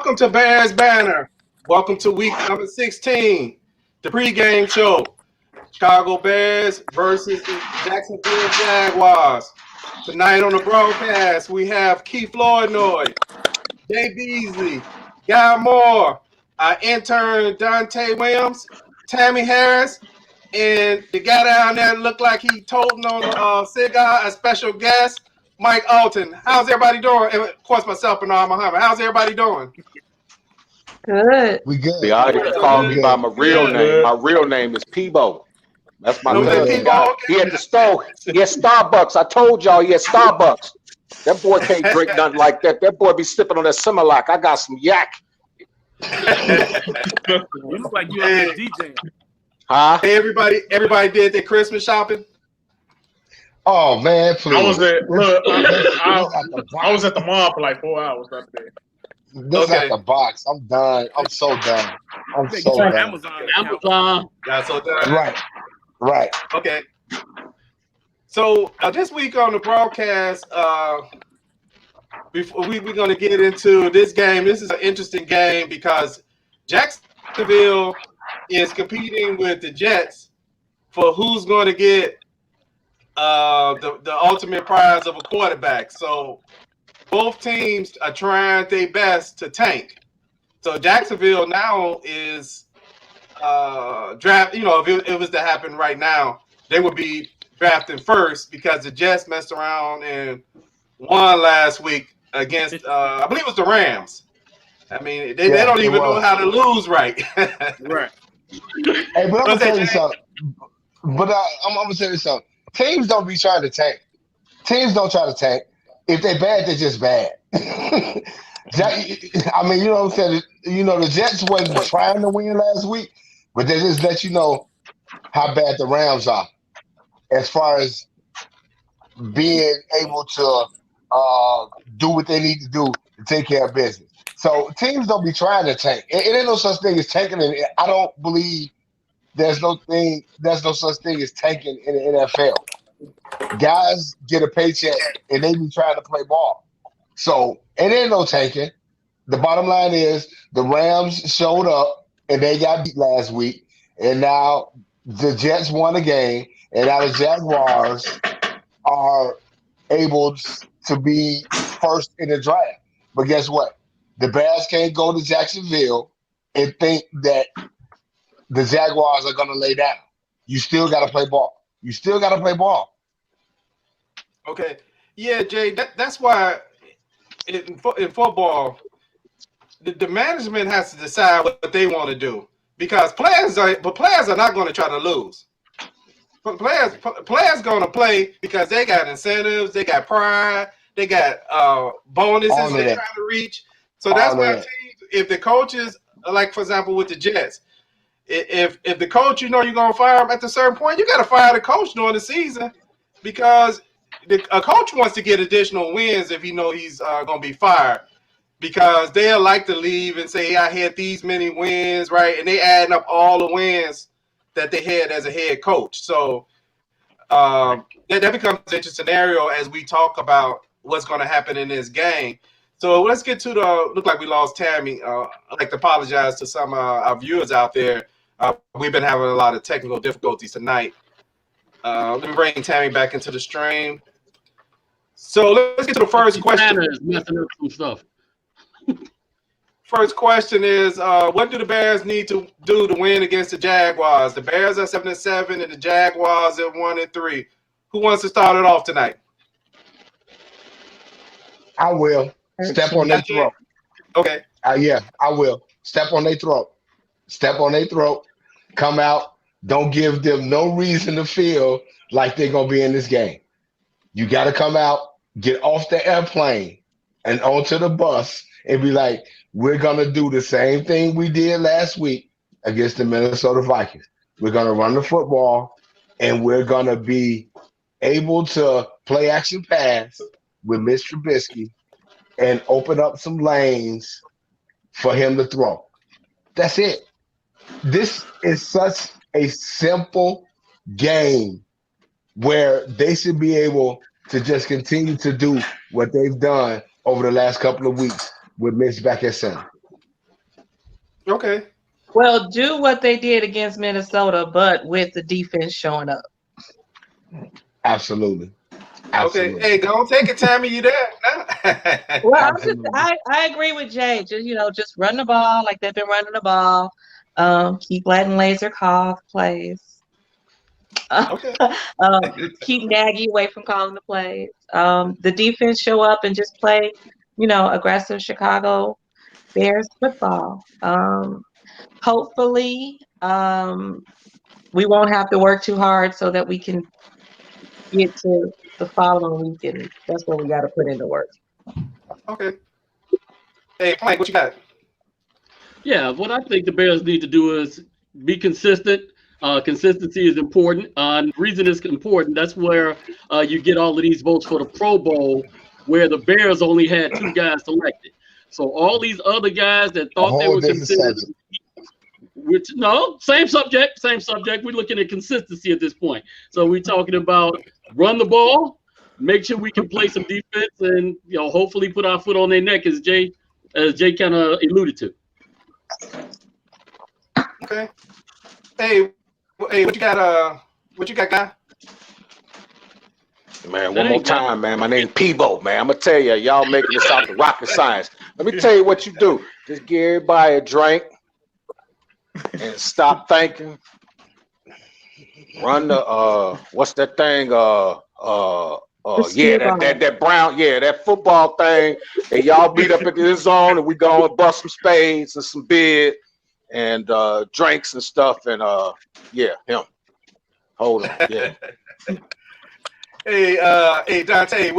Welcome to Bears Banter. Welcome to week number 16, the pregame show. Chicago Bears versus the Jacksonville Jaguars. Tonight on the broadcast, we have Keith Flournoy, Jaye Beasley, Guy Moore, our intern Donte Williams, Tammy Harris, and the guy down there looked like he toting on a cigar, a special guest, Mike Alton. How's everybody doing? And of course, myself and Muhammad. How's everybody doing? Good. We good. They already called me by my real name. My real name is Peebo. That's my name. He at the store. He at Starbucks. I told y'all he at Starbucks. That boy can't drink nothing like that. That boy be sipping on that Similac. I got some yak. You look like you out there DJing. Huh? Hey, everybody did their Christmas shopping? Oh man, please. I was at the mall for like 4 hours that day. This at the box. I'm done. I'm so done. I'm so done. Amazon. Yeah, so done. Right. Okay. So this week on the broadcast, before we're going to get into this game. This is an interesting game because Jacksonville is competing with the Jets for who's going to get the ultimate prize of a quarterback. So both teams are trying their best to tank. So Jacksonville now is draft. You know, if it was to happen right now, they would be drafting first because the Jets messed around and won last week against I believe it was the Rams. I mean, they don't even know how to lose right. Right. Hey, but I'm gonna tell you something. I'm gonna tell you something. Teams don't be trying to tank. Teams don't try to tank. If they're bad, they're just bad. I mean, you know what I'm saying? You know, the Jets wasn't trying to win last week, but they just let you know how bad the Rams are as far as being able to do what they need to do to take care of business. So teams don't be trying to tank. It ain't no such thing as tanking. I don't believe there's no such thing as tanking in the NFL. Guys get a paycheck and they be trying to play ball. So it ain't no tanking. The bottom line is the Rams showed up and they got beat last week, and now the Jets won a game, and now the Jaguars are able to be first in the draft. But guess what? The Bears can't go to Jacksonville and think that the Jaguars are going to lay down. You still got to play ball. Okay. Yeah, Jay, that's why in football, the management has to decide what they want to do because players are not going to try to lose. Players going to play because they got incentives, they got pride, they got bonuses they're trying to reach. So that's why teams, if the coaches, like for example with the Jets, if the coach, you know you're going to fire him at a certain point, you got to fire the coach during the season because a coach wants to get additional wins if he know he's going to be fired because they'll like to leave and say, I had these many wins, right? And they adding up all the wins that they had as a head coach. So that becomes an interesting scenario as we talk about what's going to happen in this game. So let's get to look like we lost Tammy. I'd like to apologize to some of our viewers out there. We've been having a lot of technical difficulties tonight. Let me bring Tammy back into the stream. So let's get to the first question. Messing up some stuff. First question is, what do the Bears need to do to win against the Jaguars? The Bears are 7-7 and the Jaguars are 1-3. Who wants to start it off tonight? I will. Step on their throat. Okay. Yeah, I will. Step on their throat. Come out. Don't give them no reason to feel like they're going to be in this game. You got to come out, get off the airplane and onto the bus and be like, we're going to do the same thing we did last week against the Minnesota Vikings. We're going to run the football, and we're going to be able to play action pass with Mr. Trubisky and open up some lanes for him to throw. That's it. This is such a simple game where they should be able to just continue to do what they've done over the last couple of weeks with Mitch back at center. Okay. Well, do what they did against Minnesota, but with the defense showing up. Absolutely. Okay. Hey, go on, take it, Tammy. You there? Well, Absolutely. I agree with Jay. Just run the ball like they've been running the ball. Keep letting Laser call plays. Okay. Keep Nagy away from calling the plays. The defense show up and just play, aggressive Chicago Bears football. Hopefully, we won't have to work too hard so that we can get to the following weekend. That's where we got to put in the work. Okay. Hey, Mike, what you got? Yeah, what I think the Bears need to do is be consistent. Consistency is important. The reason it's important, that's where you get all of these votes for the Pro Bowl, where the Bears only had 2 guys selected. So all these other guys that thought they were considered, same subject. We're looking at consistency at this point. So we're talking about run the ball, make sure we can play some defense, and hopefully put our foot on their neck, as Jay kind of alluded to. Okay. Hey, what you got? What you got, guy? Man, one more time, man. My name's Peebo, man. I'm gonna tell you, y'all making this out the rocket science. Let me tell you what you do. Just give everybody a drink and stop thinking. Run the what's that thing? That brown, that football thing. And y'all meet up at this zone, and we go and bust some spades and some beer and drinks and stuff. And him. Hold on, yeah. Hey, Donte,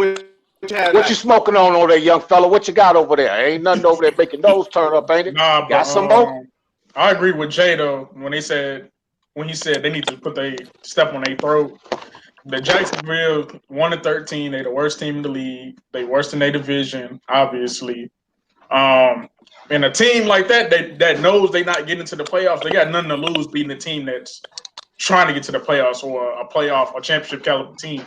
what you smoking on over there, young fella? What you got over there? Ain't nothing over there making those turn up, ain't it? Nah, got some more? I agree with Jay though when he said they need to put their step on their throat. The Jacksonville 1-13, they the worst team in the league. They worse in their division, obviously. And a team like that knows they not getting into the playoffs, they got nothing to lose beating a team that's trying to get to the playoffs or a championship caliber team.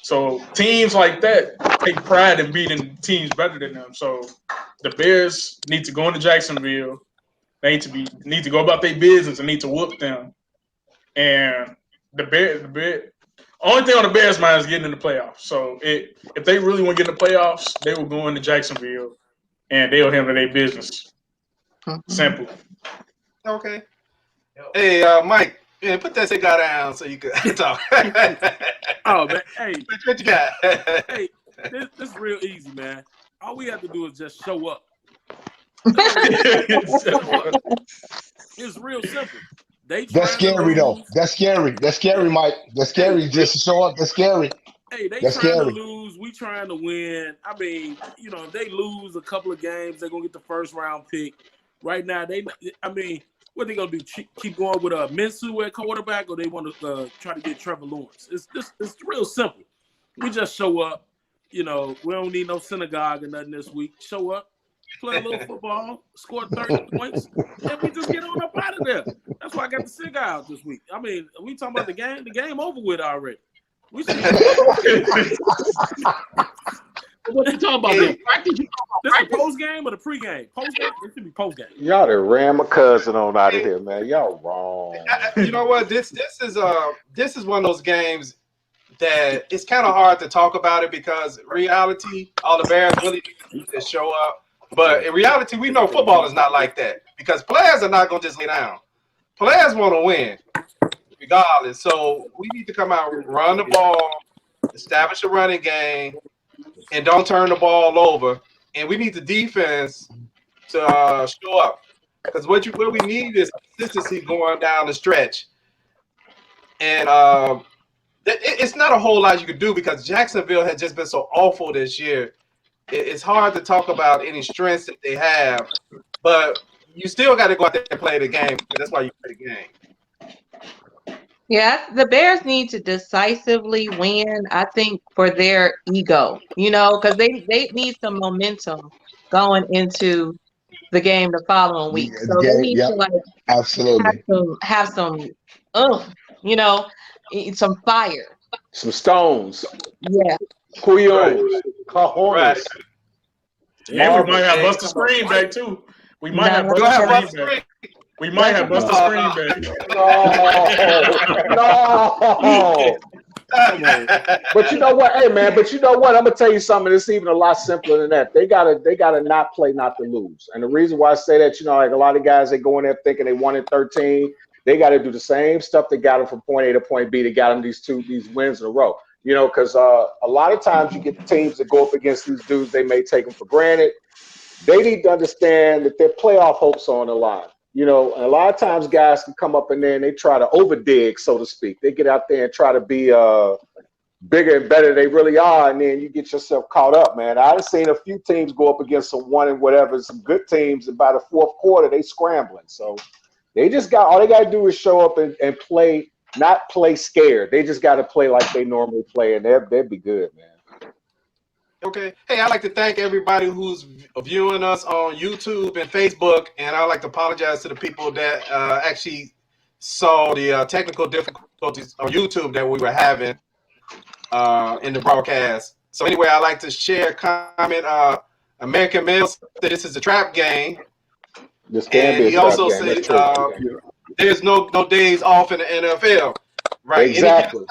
So teams like that take pride in beating teams better than them. So the Bears need to go into Jacksonville. They need to go about their business and need to whoop them. And the Bears, only thing on the Bears' mind is getting in the playoffs. So if they really want to get in the playoffs, they will go into Jacksonville and they'll handle their business. Simple. Okay. Hey, Mike. Yeah, put that cigar down so you can talk. Oh man, hey, what you got? Hey, this is real easy, man. All we have to do is just show up. It's real simple. That's scary though. That's scary. That's scary, Mike. That's scary. Just to show up. That's scary. Hey, they trying to lose. We trying to win. I mean, if they lose a couple of games, they're gonna get the first round pick. Right now, what they gonna do? Keep going with Minshew at quarterback, or they want to try to get Trevor Lawrence? It's real simple. We just show up. We don't need no synagogue or nothing this week. Show up, play a little football, score 30 points, and we just get on up out of there. That's why I got the cigar out this week. I mean, we talking about the game. The game over with already. We should. What you talking about? This is post game or the pre game? Post game. It should be post game. Y'all done ran my cousin on out of here, man. Y'all wrong. You know what? This is one of those games that it's kind of hard to talk about it because reality, all the Bears really need to show up. But in reality, we know football is not like that because players are not going to just lay down. Players want to win regardless. So we need to come out, run the ball, establish a running game, and don't turn the ball over. And we need the defense to show up because what we need is consistency going down the stretch. And it's not a whole lot you could do because Jacksonville has just been so awful this year. It's hard to talk about any strengths that they have, but you still got to go out there and play the game. That's why you play the game. Yeah, the Bears need to decisively win, I think, for their ego, because they need some momentum going into the game the following week. So they need to absolutely have some some fire. Some stones. Yeah. Cuyos. Cajones. Every might have Buster Screen back too. We might have Buster Screen back. We might have Buster Screen back. No. But you know what? Hey man, but you know what? I'm gonna tell you something. It's even a lot simpler than that. They gotta not play, not to lose. And the reason why I say that, you know, like a lot of guys, they go in there thinking they won in 13. They got to do the same stuff that got them from point A to point B. That got them these wins in a row. You know, because a lot of times you get the teams that go up against these dudes, they may take them for granted. They need to understand that their playoff hopes are on the line. You know, and a lot of times guys can come up in there and they try to overdig, so to speak. They get out there and try to be bigger and better than they really are, and then you get yourself caught up, man. I've seen a few teams go up against some good teams, and by the fourth quarter, they scrambling. So they just all they got to do is show up and play, not play scared. They just got to play like they normally play, and they'd be good, man. Okay. Hey, I'd like to thank everybody who's viewing us on YouTube and Facebook, and I'd like to apologize to the people that actually saw the technical difficulties on YouTube that we were having in the broadcast. So anyway, I'd like to share, comment, American Male said this is a trap game. This can be a trap game. He also said there's no days off in the NFL. Right? Exactly.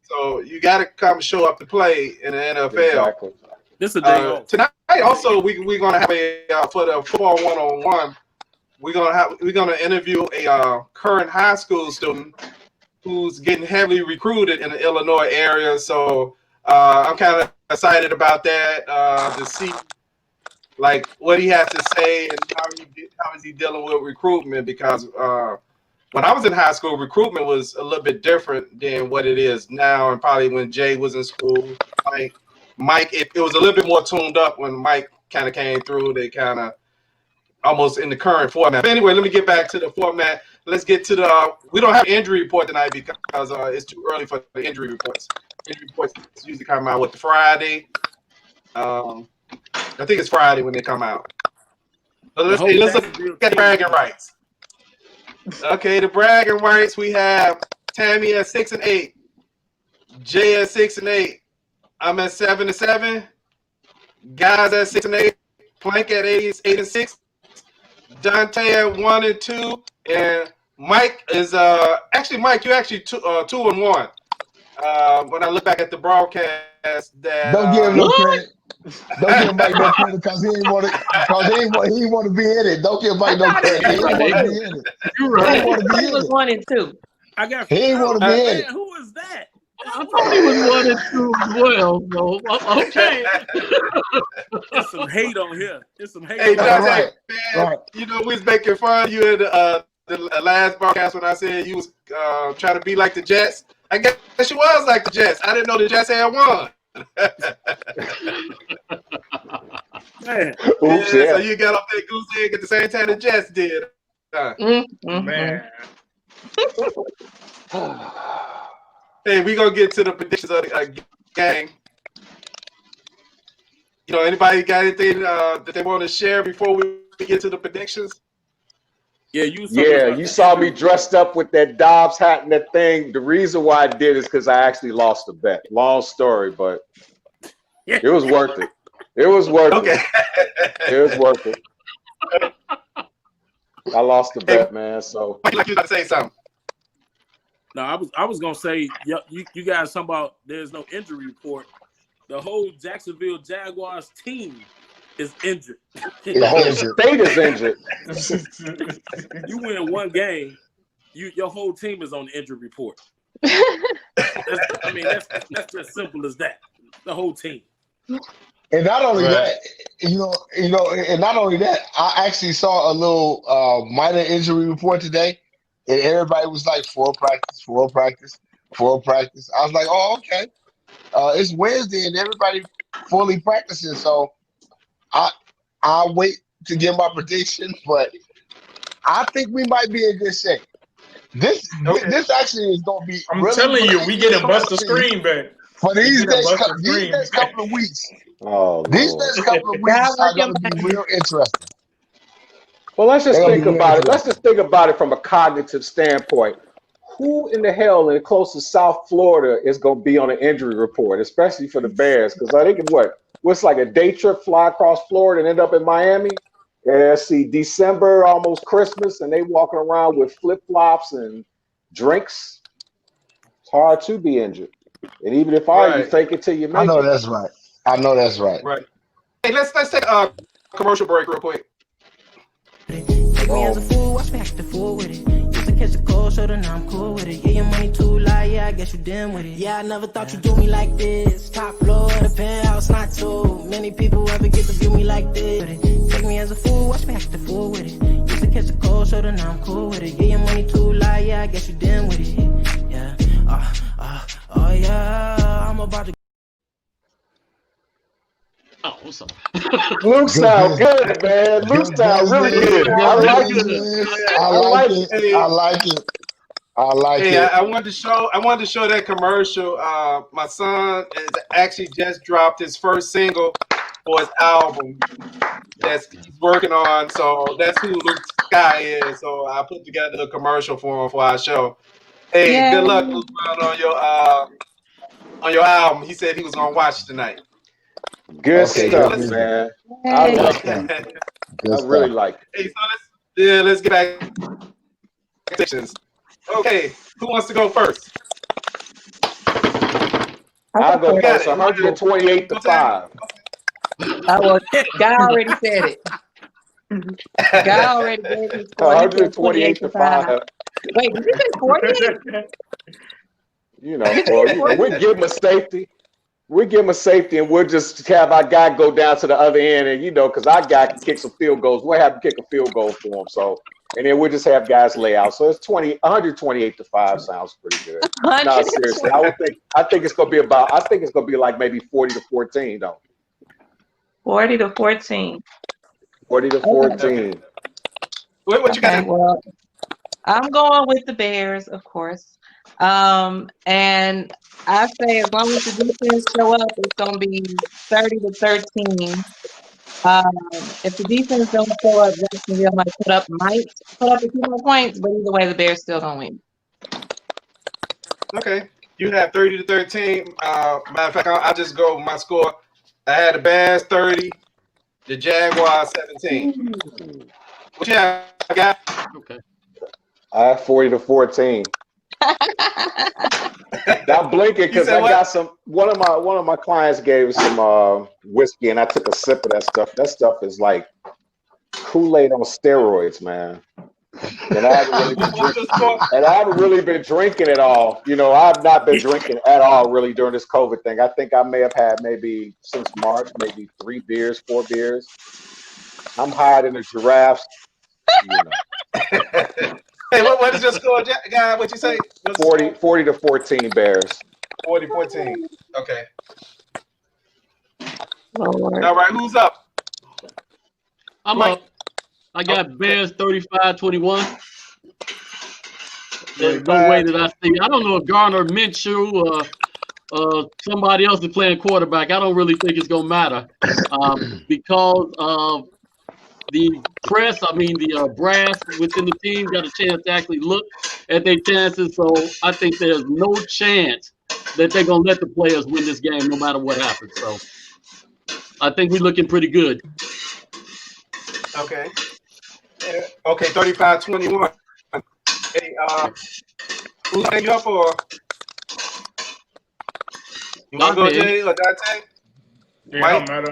So you got to come show up to play in the NFL. Exactly. This is a day off. Tonight also we're gonna have a for the football 1-on-1. We're gonna interview a current high school student who's getting heavily recruited in the Illinois area. So I'm kind of excited about that to see like what he has to say and how is he dealing with recruitment, because when I was in high school, recruitment was a little bit different than what it is now, and probably when Jay was in school. Like Mike, it was a little bit more tuned up when Mike kind of came through. They kind of almost in the current format. But anyway, let me get back to the format. Let's get to we don't have an injury report tonight because it's too early for the injury reports. Injury reports usually come out with Friday. I think it's Friday when they come out. So let's look at bragging rights. Okay, the bragging rights, we have Tammy at 6-8, Jay at 6-8. I'm at 7-7. Guys at 6-8. Plank at 8-6. Donte at 1-2. And Mike is actually Mike. You actually 2-1. When I look back at the broadcast, that don't give him no credit. Don't give Mike no credit because he ain't want to. He want to be in it. Don't give Mike no credit. He ain't want to be in it. You're right. He want to be in it. 1-2. I got. He ain't want to be in it. Who is that? I thought he was 1-2 as well. So okay. There's some hate on here. There's some hate. Hey, on man, you know, we was making fun of you in the last broadcast when I said you was trying to be like the Jets. I guess you was like the Jets. I didn't know the Jets had won. Man. Oops, So you got off that goose egg at the same time the Jets did. Man. Hey, we gonna get to the predictions of the game. You know, anybody got anything that they want to share before we get to the predictions? Yeah, you saw me dressed up with that Dobbs hat and that thing. The reason why I did is because I actually lost the bet. Long story, but it was worth it. It was worth it. It was worth it. I lost the bet, man. So like you got to say something. No, I was gonna say, you guys talking about there's no injury report. The whole Jacksonville Jaguars team is injured. The whole state is injured. You win one game, your whole team is on the injury report. That's just simple as that. The whole team. And not only that, and not only that, I actually saw a little minor injury report today, and everybody was like, full practice. I was like, oh, okay. It's Wednesday, and everybody fully practicing, so I'll wait to give my prediction, but I think we might be in good shape. This actually is going to be. I'm telling you, we get a Buster Screen back. For these next couple of weeks. These next couple of weeks are going to be real interesting. Well, let's just think about it. Let's just think about it from a cognitive standpoint. Who in the hell in the close to South Florida is going to be on an injury report, especially for the Bears? Because I think what's like a day trip fly across Florida and end up in Miami? Yeah, see, December, almost Christmas, and they walking around with flip-flops and drinks. It's hard to be injured. And even if you fake it till you make it. I know that's right. Right. Hey, let's take a commercial break real quick. Take me as a fool, watch me act the fool with it. Used to catch a cold shoulder, now I'm cool with it. Yeah, your money too light, yeah, I guess you damn with it. Yeah, I never thought you'd do me like this. Top floor, the penthouse, not too many people ever get to view me like this. Take me as a fool, watch me act the fool with it. Used to catch a cold shoulder, now I'm cool with it. Yeah, your money too light, yeah, I guess you damn with it. Yeah, oh yeah, I'm about to. Oh, what's up? Luke sound good, man. Luke sound really good. I like it. I like it. Hey, I wanted to show that commercial. My son has actually just dropped his first single for his album he's working on. So that's who Luke Sky is. So I put together a commercial for him for our show. Hey, good luck, Luke, on your album. He said he was gonna watch tonight. Good stuff, man. I like that. I really like it. Hey, so let's get back to sections. Okay, who wants to go first? I'll go first. 128 to 5. Well, Guy already said it. Guy already gave his 128 to 5. Wait, did you say 48? You know, we give him a safety. We give him a safety, and we'll just have our guy go down to the other end, and because our guy can kick some field goals, we'll have him kick a field goal for him. So, and then we'll just have guys lay out. So it's 128 to 5 sounds pretty good. No, seriously, I think it's gonna be like maybe 40 to 14 though. 40 to 14. 40 to 14. Okay. What you got? Well, I'm going with the Bears, of course. And I say as long as the defense show up, it's going to be 30 to 13. If the defense don't show up, Jacksonville might put up a few more points, but either way, the Bears still going to win. Okay. You have 30 to 13. Matter of fact, I'll just go with my score. I had the Bears 30, the Jaguars 17. What you have, guy? Okay. I have 40 to 14. I'm blinking because I got one of my clients gave some whiskey, and I took a sip of that stuff. That stuff is like Kool-Aid on steroids, man. And I haven't really been drinking at all. I've not been drinking at all really during this COVID thing. I think I may have had maybe since March, maybe 3 beers, 4 beers. I'm higher than the giraffes. Hey, what is your score, guy? What you say? 40 to 14 Bears. 40-14. Okay. Lord. All right, who's up? I'm up. I got Bears 35-21. There's no way that I see. I don't know if Garner Minshew or somebody else is playing quarterback. I don't really think it's going to matter because of the press. The brass within the team got a chance to actually look at their chances. So I think there's no chance that they're going to let the players win this game no matter what happens. So I think we're looking pretty good. Okay. Okay, 35-21. Hey, who's setting you up or? You want to go, Jay or Donte? Yeah, don't matter.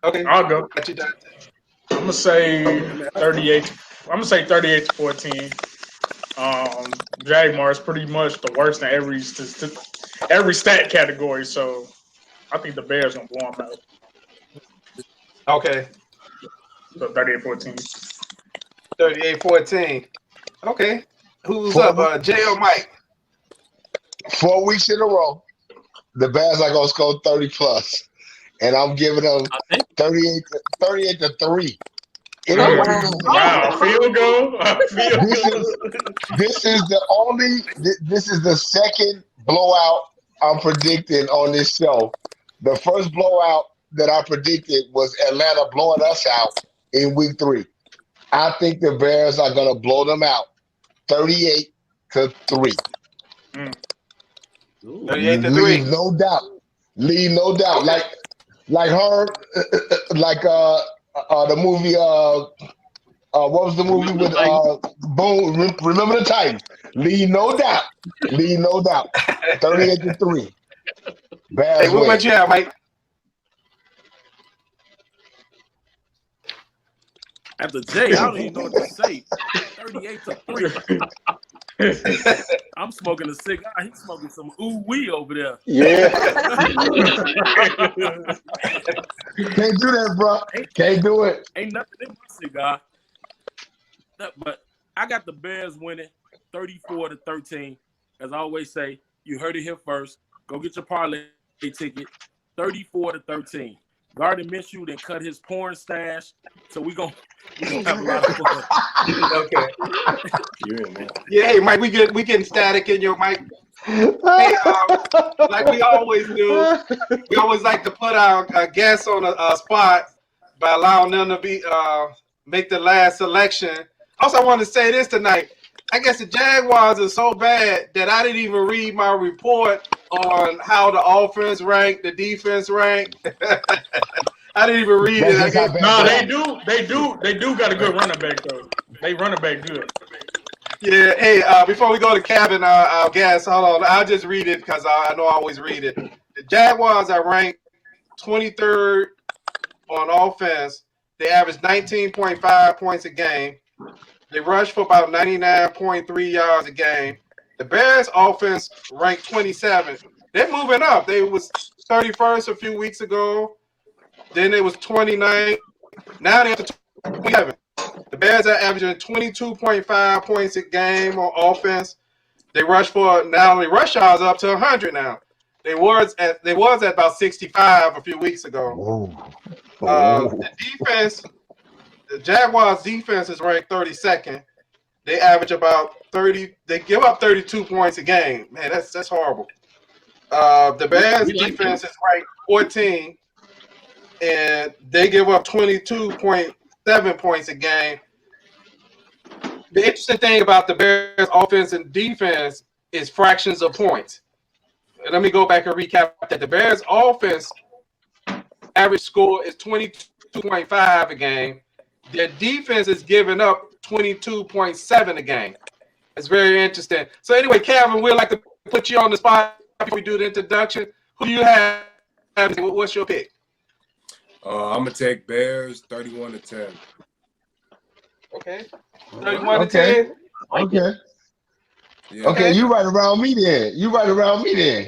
Okay, I'll go. Got you, Donte. I'm gonna say 38. I'm gonna say 38 to 14. Jaguars pretty much the worst in every stat category, so I think the Bears gonna blow them out. Okay. So 38-14. 38-14. Okay. Who's up, Jay or Mike? 4 weeks in a row, the Bears are gonna score 30 plus, and I'm giving them 38 to 3. Wow, field goal. This is the second blowout I'm predicting on this show. The first blowout that I predicted was Atlanta blowing us out in week 3. I think the Bears are gonna blow them out 38 to 3. 38 to 3. Leave no doubt. Like The movie. What was the movie with Boom? Remember the Titans? Leave no doubt. 38-3. Bears Hey, what you have, Mike? After Jay, I don't even know what to say. 38-3. I'm smoking a cigar. He's smoking some ooh-wee over there. Yeah. Can't do that, bro. Can't do it. Ain't nothing in my cigar. But I got the Bears winning 34-13. As I always say, you heard it here first. Go get your parlay ticket. 34-13. Gardner Minshew then cut his porn stash, so we gonna have a lot of fun. Okay. Yeah, hey Mike, we getting static in your mic. Hey, like we always do, we always like to put our guests on a spot by allowing them to be make the last selection. Also, I want to say this tonight. I guess the Jaguars are so bad that I didn't even read my report on how the offense ranked, the defense ranked. I didn't even read it. No, they do got a good running back though. They running back good. Yeah. Hey, before we go to Kevin, our guest, hold on. I'll just read it because I know I always read it. The Jaguars are ranked 23rd on offense. They average 19.5 points a game. They rush for about 99.3 yards a game. The Bears offense ranked 27th. They're moving up. They was 31st a few weeks ago. Then it was 29th. Now they're up to 27th. The Bears are averaging 22.5 points a game on offense. They rush for now. The rush yards up to 100 now. They was at about 65 a few weeks ago. The defense. The Jaguars defense is ranked 32nd. They average about 30. They give up 32 points a game. Man, that's horrible. The Bears defense is ranked 14, and they give up 22.7 points a game. The interesting thing about the Bears offense and defense is fractions of points. And let me go back and recap that. The Bears offense average score is 22.5 a game. Their defense is giving up 22.7 a game. It's very interesting. So anyway, Calvin, we'd like to put you on the spot before we do the introduction. Who do you have? What's your pick? I'm gonna take Bears 31-10. Okay. 31-10. Okay. Yeah. Okay, you right around me then.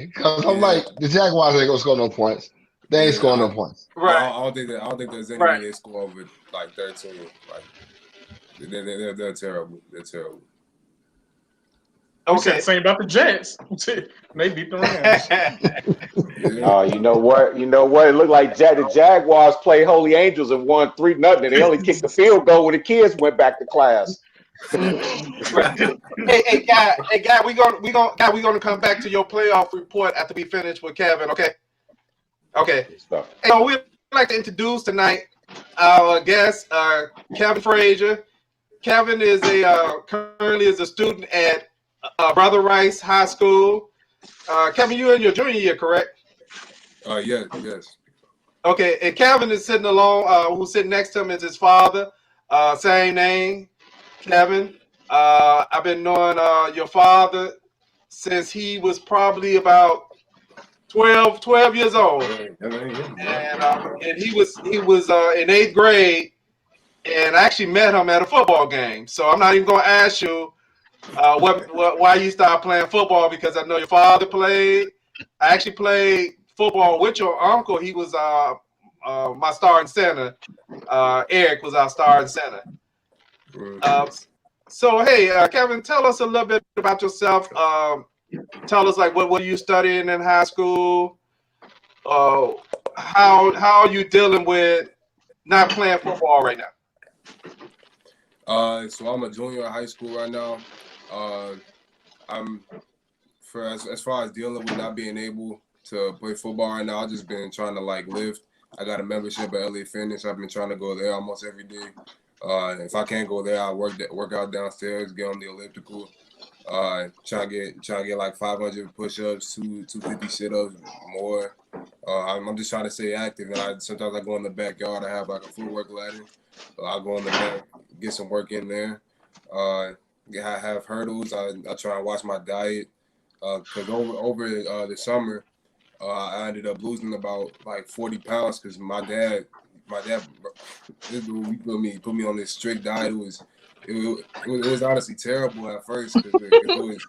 Because I'm like, the Jaguars ain't gonna score no points. They ain't scoring no points. Right. I don't think there's any way they score over like 13. Like they're terrible. They're terrible. Okay, same about the Jets. They beat the Rams. You know what? It looked like the Jaguars played Holy Angels and won 3-0. And they only kicked the field goal when the kids went back to class. Hey, guy, we're gonna come back to your playoff report after we finish with Kevin. Okay. So we'd like to introduce tonight our guest, Kevin Frazier. Kevin is currently a student at Brother Rice High School. Kevin, you're in your junior year, correct? Yes. Okay, and Kevin is sitting along. Who's sitting next to him is his father. Same name, Kevin. I've been knowing your father since he was probably about 12 years old, and he was in 8th grade, and I actually met him at a football game. So I'm not even going to ask you why you stopped playing football, because I know your father played. I actually played football with your uncle. He was my starting center. Eric was our starting center. So hey, Kevin, tell us a little bit about yourself. Tell us what are you studying in high school? How are you dealing with not playing football right now? So I'm a junior in high school right now. As far as dealing with not being able to play football right now, I've just been trying to lift. I got a membership at LA Fitness. I've been trying to go there almost every day. If I can't go there, I work out downstairs, get on the elliptical. Try to get like 500 push-ups, 250 sit-ups, more. I'm just trying to stay active, and sometimes I go in the backyard. I have like a footwork ladder. I'll go in the back, get some work in there. I have hurdles. I try and watch my diet because over the summer, I ended up losing about like 40 pounds because my dad, this dude, put me on this strict diet. It was honestly terrible at first because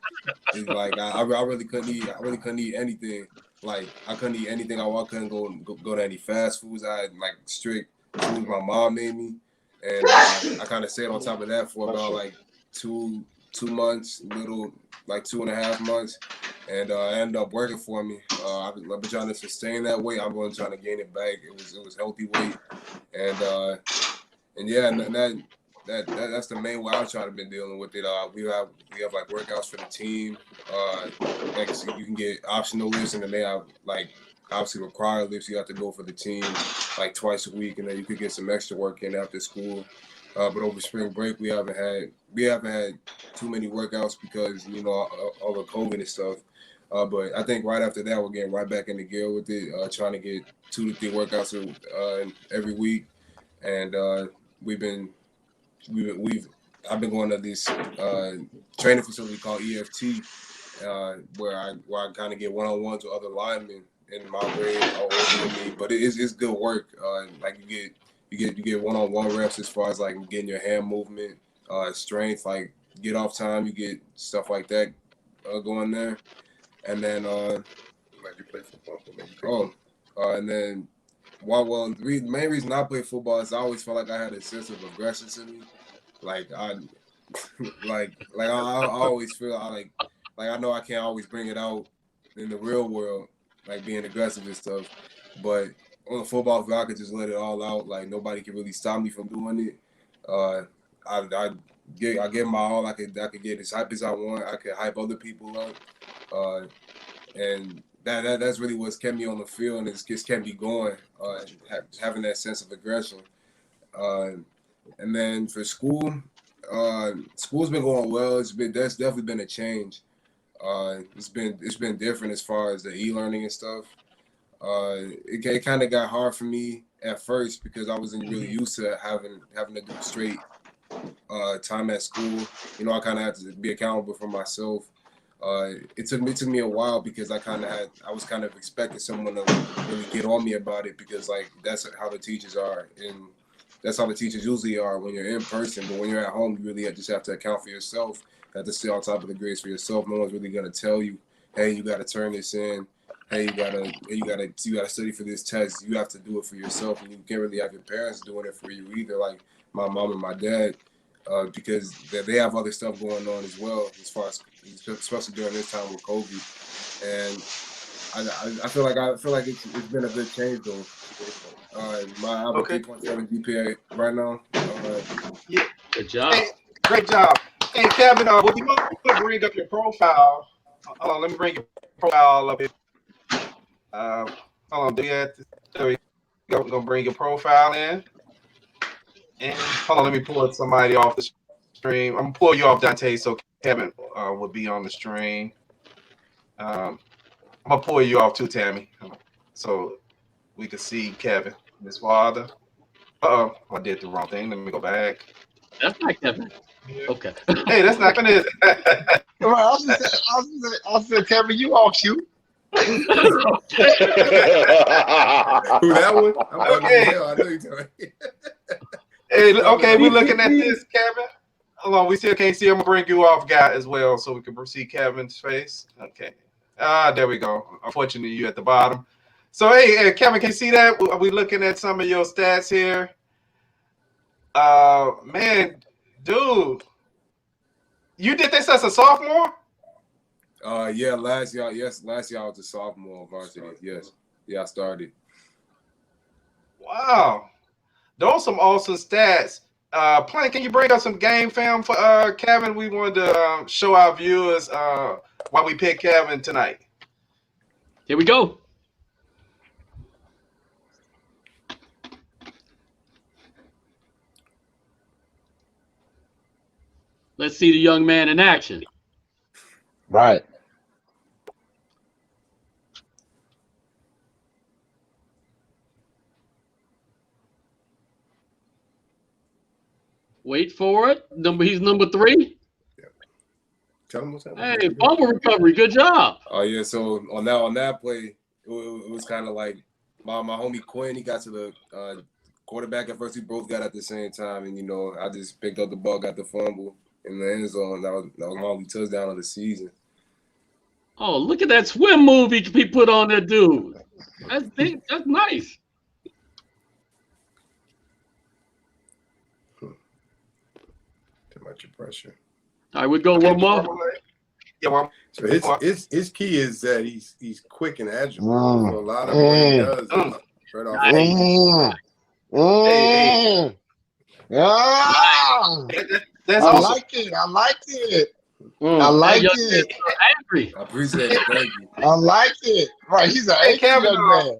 it's like I really couldn't eat anything. Like I couldn't eat anything. I couldn't go to any fast foods. I had like strict foods my mom made me, and I kind of stayed on top of that for about like 2 months, like 2.5 months, and it ended up working for me. I've been trying to sustain that weight. I'm going to try to gain it back. It was healthy weight, and yeah, and that's the main way I've tried to been dealing with it. We have like workouts for the team. Like so you can get optional lifts, and then they have like obviously required lifts. You have to go for the team like twice a week, and then you could get some extra work in after school. But over spring break, we haven't had too many workouts because all the COVID and stuff. But I think right after that, we're getting right back into gear with it, trying to get 2 to 3 workouts every week, and I've been going to this training facility called EFT, where I kind of get one-on-ones with other linemen in my grade or older than me. But it's good work. Like you get one-on-one reps as far as like getting your hand movement, strength, like get off time. You get stuff like that going there, and then you play football. And then. The main reason I play football is I always felt like I had a sense of aggression to me. Like I always feel like I know I can't always bring it out in the real world, like being aggressive and stuff. But on the football field, I could just let it all out. Like nobody can really stop me from doing it. I give my all. I could get as hype as I want. I could hype other people up. And that's really what's kept me on the field, and it's just kept me going, having that sense of aggression. And then for school's been going well. That's definitely been a change. It's been different as far as the e-learning and stuff. It kind of got hard for me at first because I wasn't really used to having to do straight time at school. I kind of had to be accountable for myself. It took me a while because I was kind of expecting someone to really get on me about it because like that's how the teachers are, and that's how the teachers usually are when you're in person. But when you're at home, you really just have to account for yourself. You have to stay on top of the grades for yourself. No one's really gonna tell you, hey, you got to turn this in. Hey, you gotta study for this test. You have to do it for yourself, and you can't really have your parents doing it for you either, like my mom and my dad. Because they have other stuff going on as well, as far as especially during this time with COVID, and I feel like it's been a good change though. I have a 3.7 GPA right now. Good job. Hey, great job. Hey Kevin, would you want to bring up your profile? Hold on, let me bring your profile up here. Hold on, there we go. I'm gonna bring your profile in. And hold on, let me pull somebody off the stream. I'm gonna pull you off, Donte, so Kevin will be on the stream. I'm gonna pull you off too, Tammy, so we can see Kevin, his father. I did the wrong thing. Let me go back. That's not Kevin. Okay. Hey, that's not Kevin, is it? I said, Kevin, you all cute. Who that one? Okay. I know you telling me. Hey, okay, we're looking at this, Kevin. Hold on, we still can't see. I'm gonna bring you off, guy, as well, so we can see Kevin's face. Okay. There we go. Unfortunately, you at the bottom. So, hey, Kevin, can you see that? Are we looking at some of your stats here? Man, dude, you did this as a sophomore? Yeah, last year I was a sophomore on varsity. Yes. Yeah, I started. Wow. Those are some awesome stats. Plank, can you bring up some game film for Kevin? We wanted to show our viewers why we picked Kevin tonight. Here we go. Let's see the young man in action. Right. Wait for it. He's number 3. Tell him what's happening. Hey, fumble recovery. Good job. Oh yeah. So on that play, it was kind of like my homie Quinn. He got to the quarterback at first. We both got at the same time, and I just picked up the ball, got the fumble in the end zone. That was my only touchdown of the season. Oh, look at that swim move he put on that dude. That's nice. Too much pressure. All right, we go one more. Yeah, so his key is that he's quick and agile. So a lot of what he does is right off. That's awesome. Like it. I like it. I like it. Angry. I appreciate it. Thank you. I like it. Right, he's an angry young man.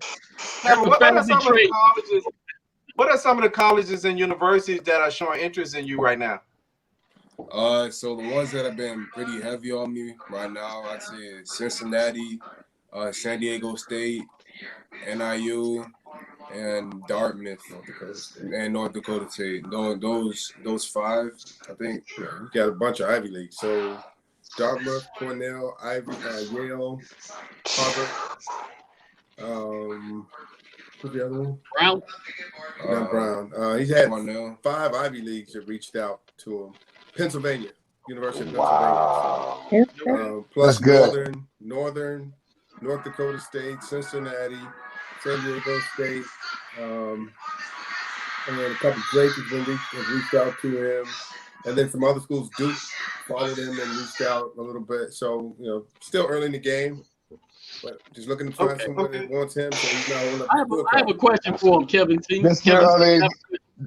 Kevin, what are some of the colleges and universities that are showing interest in you right now? So the ones that have been pretty heavy on me right now, I'd say Cincinnati, San Diego State, NIU, and Dartmouth, and North Dakota State. Those 5, I think. Yeah, you got a bunch of Ivy League. So Dartmouth, Cornell, Yale, Harvard. What's the other one? Brown. Not Brown. He's had Cornell. 5 Ivy Leagues that reached out to him. Pennsylvania, University of Pennsylvania. Plus North Dakota State, Cincinnati, San Diego State, and then a couple of Drake have reached out to him, and then some other schools, Duke, followed him and reached out a little bit. So still early in the game, but just looking to find somebody that wants him. So he's not holding up. I have a question for him, Kevin T. That's still early.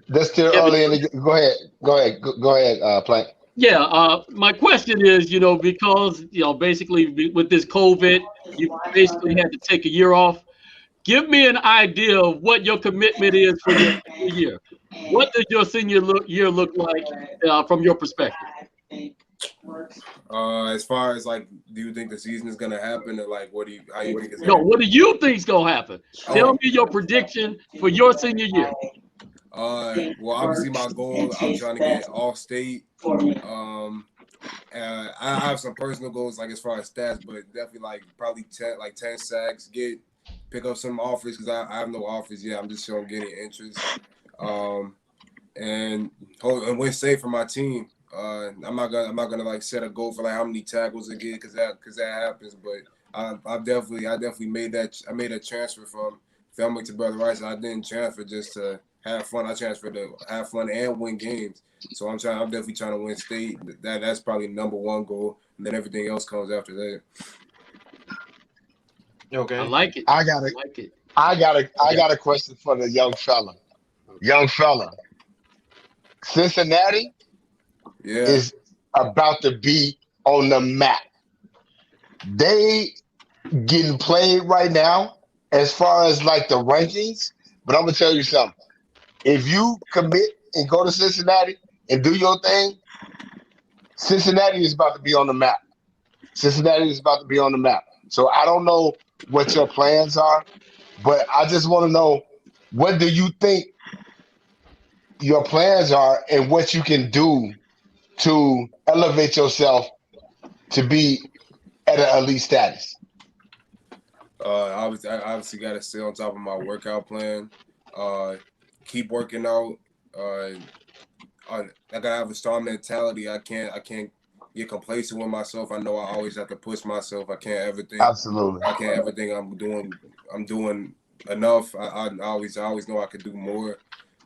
That's still early in the. Go ahead, Plank. Yeah, my question is, because basically with this COVID, you basically had to take a year off. Give me an idea of what your commitment is for your senior year. What does your senior year look like from your perspective? As far as do you think the season is gonna happen, or how you think it's gonna happen? What do you think's gonna happen? Tell me your prediction for your senior year. Well, obviously my goal, I'm trying to get all state. I have some personal goals, as far as stats, but definitely probably 10 sacks, pick up some offers, because I have no offers yet. I'm just showing getting interest. And win safe for my team. I'm not gonna set a goal for how many tackles again, because that happens. But I definitely made that. I made a transfer from Thelma to Brother Rice. I didn't transfer just to have fun. I transferred to have fun and win games. So I'm definitely trying to win state. That's probably number 1 goal, and then everything else comes after that. Okay, I like it. I got a question for the young fella. Cincinnati is about to be on the map. They getting played right now as far as the rankings, but I'm gonna tell you something. If you commit and go to Cincinnati and do your thing, Cincinnati is about to be on the map. So I don't know what your plans are, but I just want to know, what do you think your plans are and what you can do to elevate yourself to be at an elite status? I obviously got to stay on top of my workout plan. Keep working out. I gotta have a strong mentality. I can't get complacent with myself. I know I always have to push myself. I can't ever think. Absolutely. I can't ever think I'm doing enough. I always know I could do more.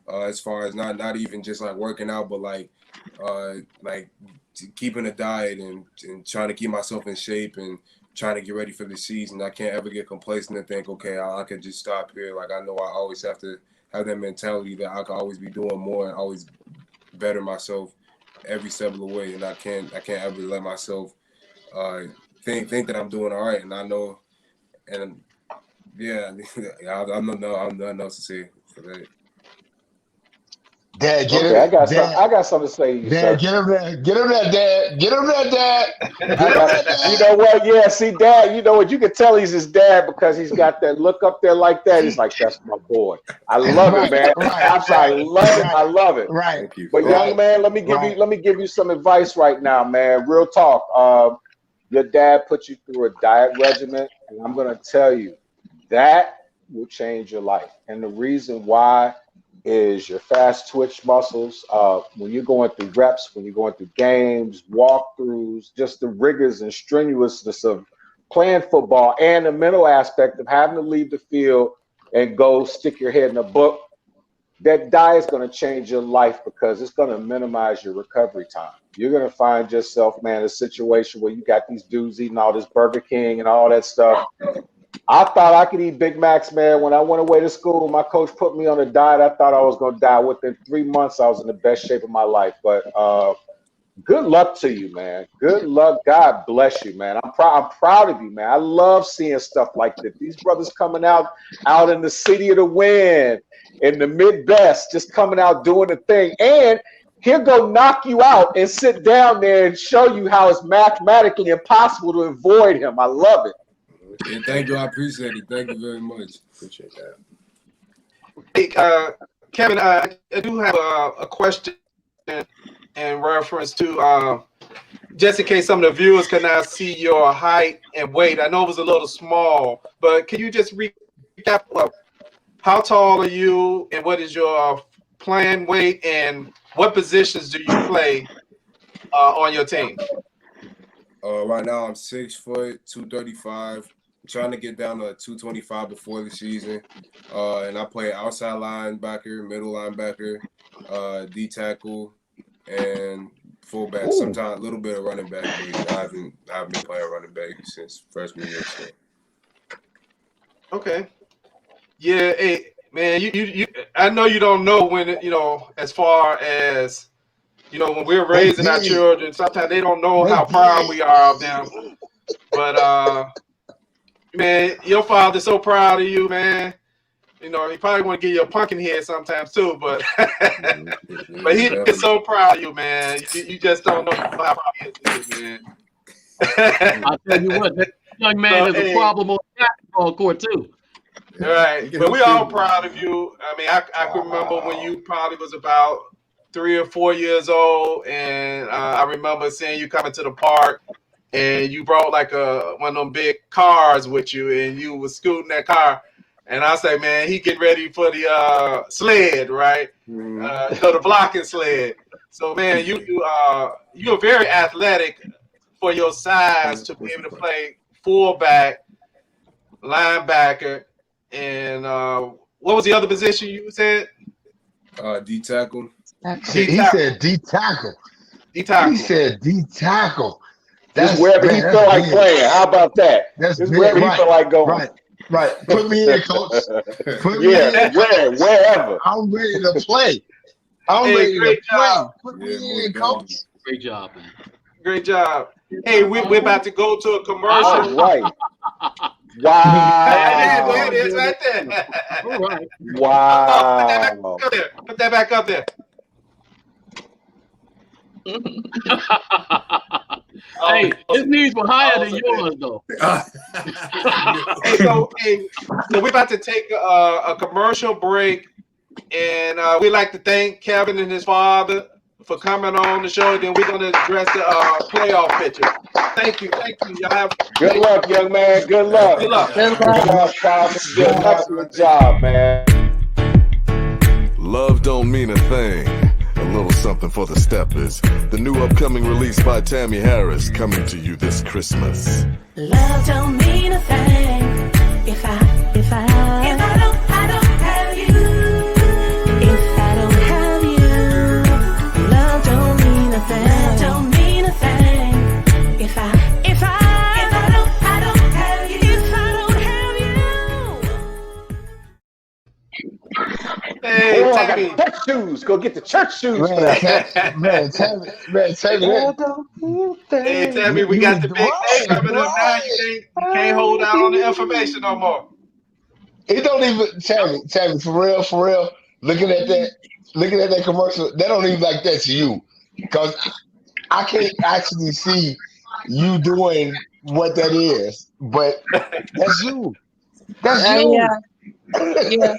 As far as not even just working out, but keeping a diet and trying to keep myself in shape and trying to get ready for the season. I can't ever get complacent and think, okay, I could just stop here. I know I always have to have that mentality that I could always be doing more and always better myself every step of the way. And I can't ever let myself think that I'm doing all right. And I know, and I'm nothing else to say for that. Dad, get Okay, him. I got something to say to you, Dad, sir. get him there. Get him there, Dad. Get him there, Dad. You know what? Yeah, see, Dad, you know what? You can tell he's his dad because he's got that look up there like that. He's like, that's my boy. I love it, man. I love it. Right. But young man, let me give you some advice right now, man. Real talk. Your dad put you through a diet regimen, and I'm gonna tell you that will change your life. And the reason why is your fast twitch muscles. When you're going through reps, when you're going through games, walkthroughs, just the rigors and strenuousness of playing football, and the mental aspect of having to leave the field and go stick your head in a book. That diet is going to change your life because it's going to minimize your recovery time. You're going to find yourself, man, in a situation where you got these dudes eating all this Burger King and all that stuff. I thought I could eat Big Macs, man. When I went away to school, my coach put me on a diet. I thought I was going to die. Within 3 months, I was in the best shape of my life. But good luck to you, man. Good luck. God bless you, man. I'm proud of you, man. I love seeing stuff like this. These brothers coming out in the city of the wind, in the Midwest, just coming out doing the thing. And he'll go knock you out and sit down there and show you how it's mathematically impossible to avoid him. I love it. Yeah, thank you. I appreciate it. Thank you very much. Appreciate that. Hey, Kevin, I do have a question in reference to just in case some of the viewers cannot see your height and weight. I know it was a little small, but can you just recap how tall are you and what is your planned weight and what positions do you play on your team? Right now I'm 6 foot, 235. I'm trying to get down to 225 before the season. And I play outside linebacker, middle linebacker, D tackle, and fullback. Ooh. Sometimes a little bit of running back. But I haven't been playing running back since freshman year. So. Okay. Yeah, hey, man, you I know you don't know when, as far as, when we're raising our children, sometimes they don't know how proud we are of them. But, man, your father's so proud of you, man. He probably want to give you a pumpkin head sometimes too, but but he is so proud of you, man. You just don't know how proud he is, man. I'll tell you what, that young man has a problem on the basketball court too. All right, but we all proud of you. I mean, I can remember when you probably was about 3 or 4 years old, and I remember seeing you coming to the park, and you brought like one of them big cars with you, and you was scooting that car. And I say, man, he getting ready for the sled, right? The blocking sled. So, man, you're very athletic for your size to be able to play fullback, linebacker, and what was the other position you said? D tackle. He said D tackle. D tackle. He said D tackle. That's wherever he feel like playing. How about that? That's wherever he feel like going. Right. Put me in, coach. Put me in. Wherever. I'm ready to play. Great job. Put me in, coach. Great job, man. Great job. Hey, we're about to go to a commercial. Right. Wow. There it is, right there. All right. Wow. Put that back up there. Hey, his knees were higher than yours, though. So we're about to take a commercial break, and we'd like to thank Kevin and his father for coming on the show. Then we're going to address the playoff picture. Thank you. Y'all have good luck, young man. Good luck. Good luck. Excellent job, man. Love don't mean a thing. A little something for the steppers. The new upcoming release by Tammy Harris coming to you this Christmas. Love don't mean a thing if I don't have you. If I don't have you, love don't mean a thing. Love don't mean a thing if I don't have you. If I don't have you. Hey, I Tammy. got church shoes. Go get the church shoes. Hey, Tammy, we got the big day coming up now. You can't hold out on the information no more. It don't even, Tammy, for real, looking at that, looking at that commercial, they don't even like that to you because I can't actually see you doing what that is, but that's you. That's you. Yeah. Yeah,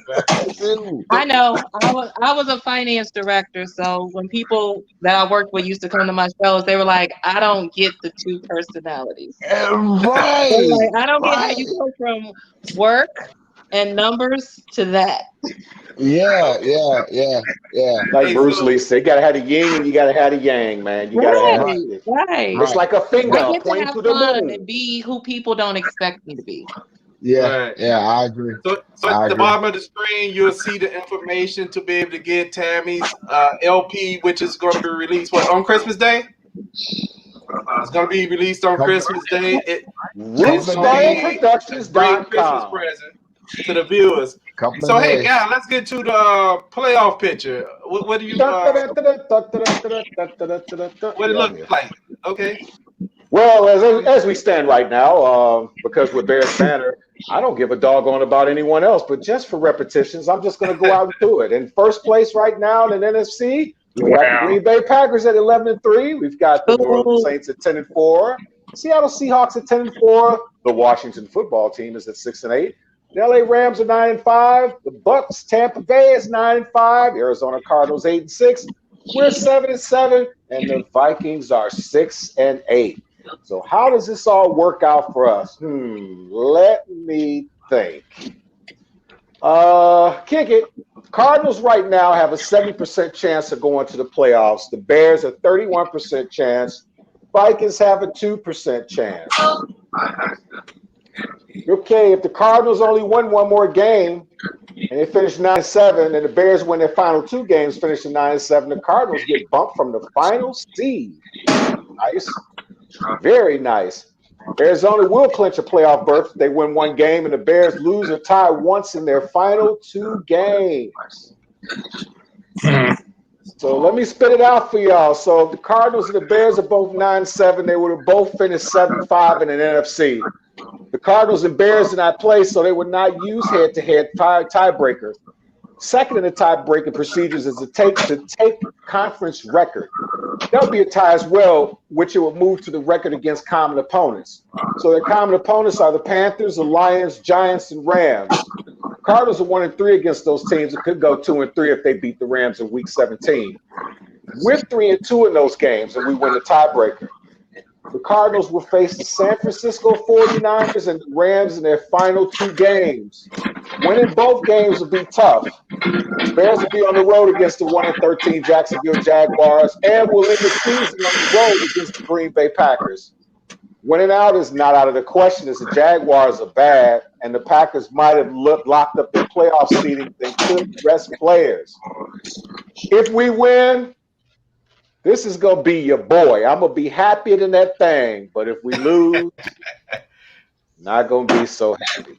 I know. I was a finance director, so when people that I worked with used to come to my shows, they were like, "I don't get the two personalities." Right. Like, I don't get how you go from work and numbers to that. Yeah. Like Bruce Lee said, you gotta have the yin and you gotta have the yang, man. You gotta have it. Right. It's like a finger I get to pointing have to the fun moon. and be who people don't expect me to be. Yeah, I agree. So at the bottom of the screen, you'll see the information to be able to get Tammy's LP, which is going to be released on Christmas Day. It's going to be released on Christmas Day. It's going to be a great Christmas present to the viewers. So hey, guys, let's get to the playoff picture. What do you? What it look like? Okay. Well, as we stand right now, because we're Bears Banter, I don't give a doggone about anyone else, but just for repetitions, I'm just going to go out and do it. In first place right now in the NFC, we've got the Green Bay Packers at 11-3. We've got the New Orleans Saints at 10-4. Seattle Seahawks at 10-4. The Washington Football Team is at 6-8. The LA Rams are 9-5. The Bucks, Tampa Bay is 9-5. Arizona Cardinals 8-6. We're 7-7, and the Vikings are 6-8. So how does this all work out for us? Let me think. Kick it. Cardinals right now have a 70% chance of going to the playoffs. The Bears a 31% chance. Vikings have a 2% chance. Okay, if the Cardinals only win one more game and they finish 9-7, and the Bears win their final two games, finishing 9-7, the Cardinals get bumped from the final seed. Nice. Very nice. Arizona will clinch a playoff berth if they win one game and the Bears lose or tie once in their final two games. So let me spit it out for y'all. So if the Cardinals and the Bears are both 9-7, they would have both finished 7-5 in an NFC. The Cardinals and Bears did not play, so they would not use head-to-head tiebreaker. Second in the tie-breaking procedures is to take conference record. That would be a tie as well, which it would move to the record against common opponents. So their common opponents are the Panthers, the Lions, Giants, and Rams. Cardinals are 1-3 against those teams. It could go 2-3 if they beat the Rams in Week 17. We're 3-2 in those games, and we win the tiebreaker. The Cardinals will face the San Francisco 49ers and the Rams in their final two games. Winning both games will be tough. The Bears will be on the road against the 1-13 Jacksonville Jaguars and will end the season on the road against the Green Bay Packers. Winning out is not out of the question as the Jaguars are bad and the Packers might have locked up their playoff seeding and could rest players. If we win, this is going to be your boy. I'm going to be happier than that thing. But if we lose, not going to be so happy.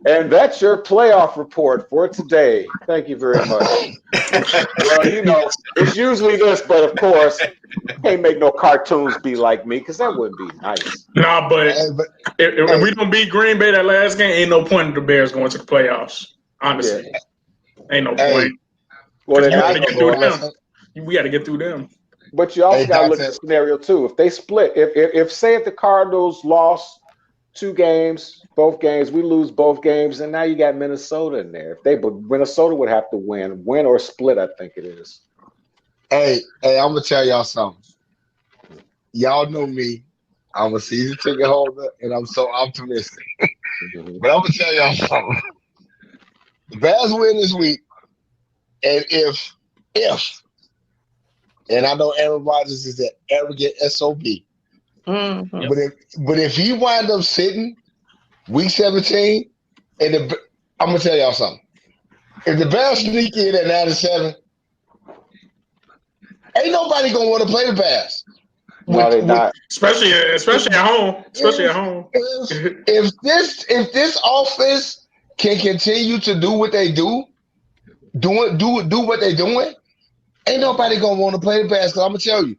And that's your playoff report for today. Thank you very much. Well, you know, it's usually this, but of course, can't make no cartoons be like me because that wouldn't be nice. Nah, but if we don't beat Green Bay that last game, ain't no point in the Bears going to the playoffs. Honestly. Yeah. Ain't no point. Well, we got to get through them. We got to get through them. But you also got to look at the scenario too. If they split, if the Cardinals lost both games, we lose both games, and now you got Minnesota in there. Minnesota would have to win or split, I think it is. Hey, I'm gonna tell y'all something. Y'all know me. I'm a season ticket holder, and I'm so optimistic. But I'm gonna tell y'all something. The Bears win this week, and if and I know Aaron Rodgers is an arrogant SOB. Mm-hmm. But if he wind up sitting Week 17, and I'm gonna tell y'all something. If the Bears sneak in at 9-7, ain't nobody gonna want to play the Bears. No, they're not. Especially at home. If this offense can continue to do what they do what they're doing, ain't nobody gonna want to play the Bears. Because I'm gonna tell you,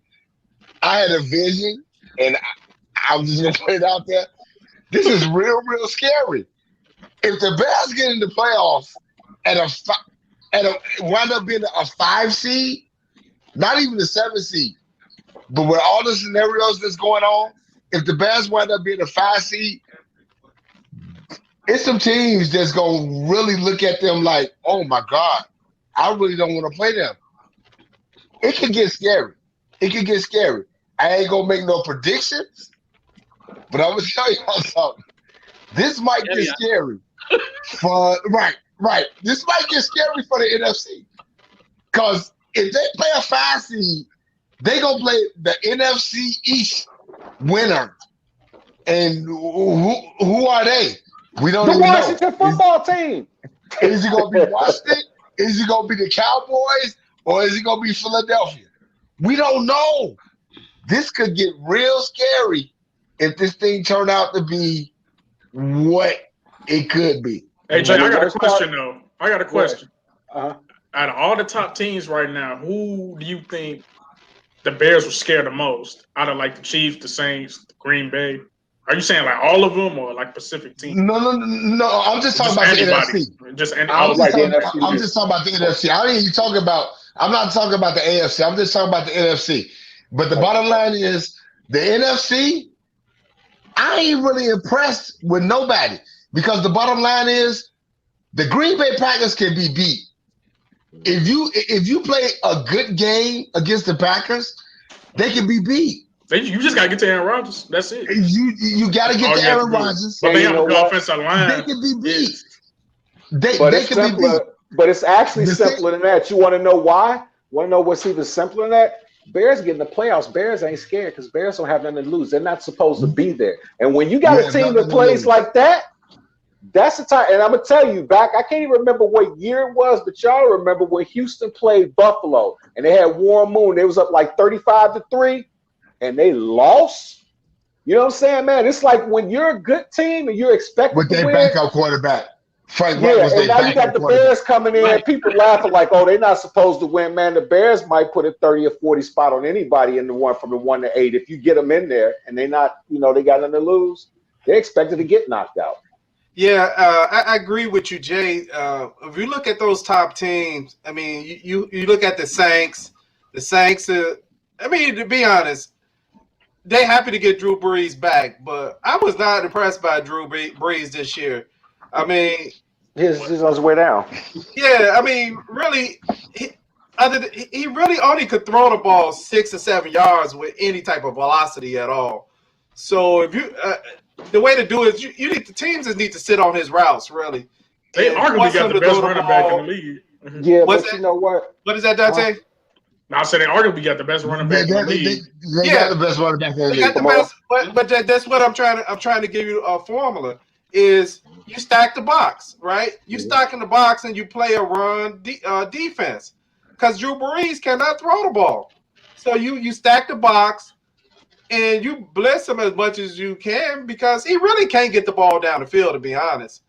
I had a vision, and I'm just gonna put it out there. This is real scary. If the Bears get in the playoffs at wind up being a 5 seed, not even a 7 seed. But with all the scenarios that's going on, if the Bears wind up being a 5 seed, it's some teams that's going to really look at them like, oh, my God, I really don't want to play them. It can get scary. It can get scary. I ain't going to make no predictions, but I'm going to tell y'all something. This might get scary. Right. This might get scary for the NFC. Because if they play a 5 seed, they going to play the NFC East winner. And who are they? We don't even know. The Washington football team. Is it going to be Washington? Is it going to be the Cowboys? Or is it going to be Philadelphia? We don't know. This could get real scary if this thing turned out to be what it could be. Hey, Jay, I got a question, though. I got a question. Out of all the top teams right now, who do you think the Bears will scare the most? Out of like the Chiefs, the Saints, the Green Bay? Are you saying like all of them or like Pacific teams? No. I'm just talking about anybody. The NFC. I'm just talking about the NFC. I ain't even talking about. I'm not talking about the AFC. I'm just talking about the NFC. But the bottom line is the NFC. I ain't really impressed with nobody because the bottom line is the Green Bay Packers can be beat. If you play a good game against the Packers, they can be beat. You just gotta get to Aaron Rodgers. That's it. You gotta get to Aaron Rodgers. But they have a good offensive line. They can be beat. They can be beat. But it's actually simpler than that. You want to know why? Want to know what's even simpler than that? Bears get in the playoffs. Bears ain't scared because Bears don't have nothing to lose. They're not supposed to be there. And when you got a team that plays like that, that's the time. And I'm gonna tell you, I can't even remember what year it was, but y'all remember when Houston played Buffalo and they had Warren Moon. They was up like 35-3. And they lost. You know what I'm saying, man? It's like when you're a good team and you're expected with their backup quarterback. And now you got the Bears coming in. People laughing like, oh, they're not supposed to win, man. The Bears might put a 30 or 40 spot on anybody in the one from the 1 to 8 if you get them in there and they not, they got nothing to lose. They're expected to get knocked out. Yeah, I agree with you, Jay. If you look at those top teams, I mean, you look at the Saints. The Saints, to be honest, they happy to get Drew Brees back, but I was not impressed by Drew Brees this year. I mean, he's on his way down. Yeah, I mean, really, he really only could throw the ball 6 or 7 yards with any type of velocity at all. So if you, the way to do it is you need the teams just need to sit on his routes. Really, they arguably got the best running back in the league. Yeah, but you know what? What is that, Donte? No, I said they arguably got the best running back in the league. They got the best running back in the league. They got the best, but that's what I'm trying to give you a formula is you stack the box, right? You stack in the box and you play a run defense because Drew Brees cannot throw the ball. So you stack the box and you blitz him as much as you can because he really can't get the ball down the field, to be honest.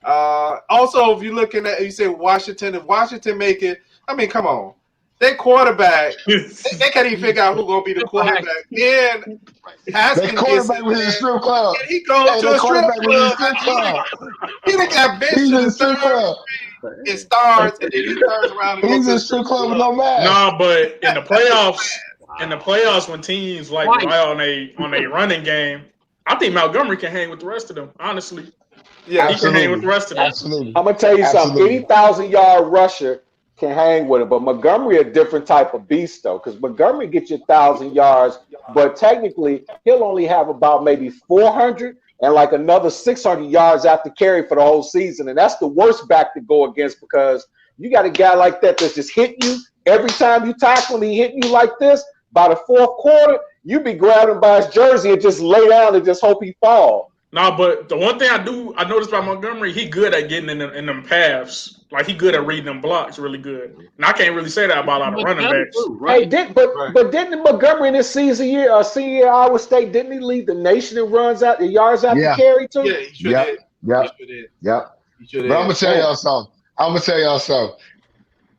Also, if you're looking at, you say Washington, if Washington make it, I mean, come on. Their quarterback, they can't even figure out who's going to be the quarterback. Then Haskins the quarterback was in the strip club. And he goes to a strip club. He done got benched in the strip club. It starts, and then he turns around and he's in the strip club with no mask. No, but in the playoffs, when teams like rely on a running game, I think Montgomery can hang with the rest of them, honestly. Yeah, he can hang with the rest of them. Absolutely. I'm going to tell you something. Any 1,000-yard rusher can hang with it, but Montgomery a different type of beast though, because Montgomery gets you 1,000 yards, but technically he'll only have about maybe 400 and like another 600 yards after carry for the whole season, and that's the worst back to go against because you got a guy like that that's just hitting you every time you tackle him. He hitting you like this. By the fourth quarter, you be grabbing him by his jersey and just lay down and just hope he fall. No, but the one thing I noticed about Montgomery, he good at getting in them paths. Like he good at reading them blocks, really good. And I can't really say that about a lot of running backs. Right? Hey, but didn't Montgomery in his senior year at Iowa State, didn't he lead the nation in runs out the yards after carry too? Yeah, he sure did. Yep. But I'm gonna tell y'all something.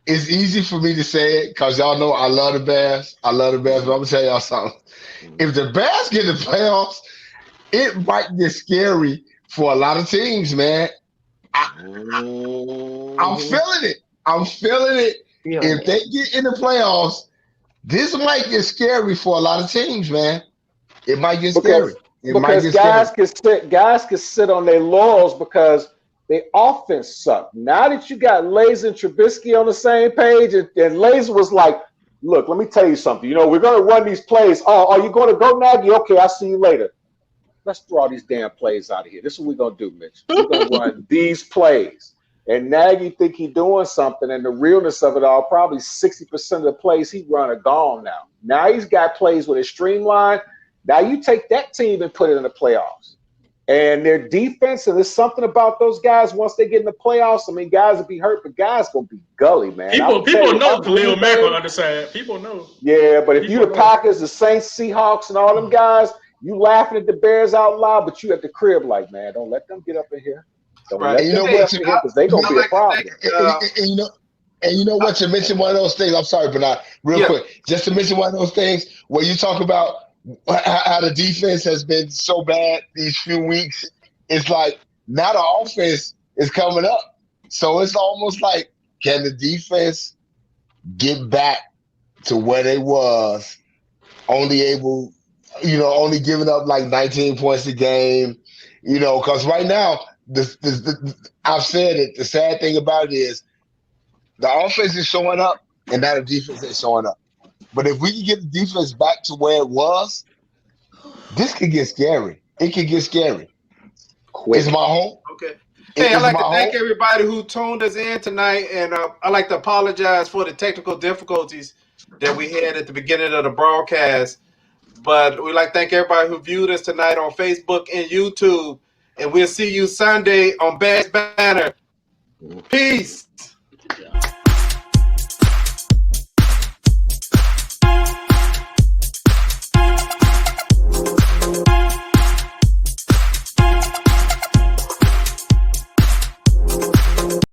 It's easy for me to say it because y'all know I love the Bears. But I'm gonna tell y'all something. If the Bears get in the playoffs, it might get scary for a lot of teams, man. I'm feeling it. I'm feeling it. If they get in the playoffs, this might get scary for a lot of teams, man. It might get scary. Because guys can sit on their laurels because their offense sucked. Now that you got Laser and Trubisky on the same page, and Laser was like, look, let me tell you something. You know, we're going to run these plays. Oh, are you going to go, Nagy? Okay, I'll see you later. Let's throw all these damn plays out of here. This is what we're going to do, Mitch. We're going to run these plays. And Nagy think he's doing something, and the realness of it all, probably 60% of the plays he run are gone now. Now he's got plays with a streamline. Now you take that team and put it in the playoffs. And their defense, and there's something about those guys once they get in the playoffs. I mean, guys will be hurt, but guys going to be gully, man. People know Khalil Mack on the other side. People know. Yeah, but if you the Packers, the Saints, Seahawks, and all them guys, you laughing at the Bears out loud, but you at the crib like, man, don't let them get up in here. Don't let them get up in here because they going to be a problem. And you know what? To mention one of those things, I'm sorry, Bernard, real quick, just to mention one of those things where you talk about how the defense has been so bad these few weeks. It's like now the offense is coming up. So it's almost like, can the defense get back to where they was, only giving up like 19 points a game, because right now, I've said it, the sad thing about it is the offense is showing up and now the defense is showing up. But if we can get the defense back to where it was, this could get scary. It could get scary. It's my home. Okay. Hey, I'd like to thank everybody who tuned us in tonight, and I'd like to apologize for the technical difficulties that we had at the beginning of the broadcast. But we'd like to thank everybody who viewed us tonight on Facebook and YouTube, and we'll see you Sunday on Banter. Peace.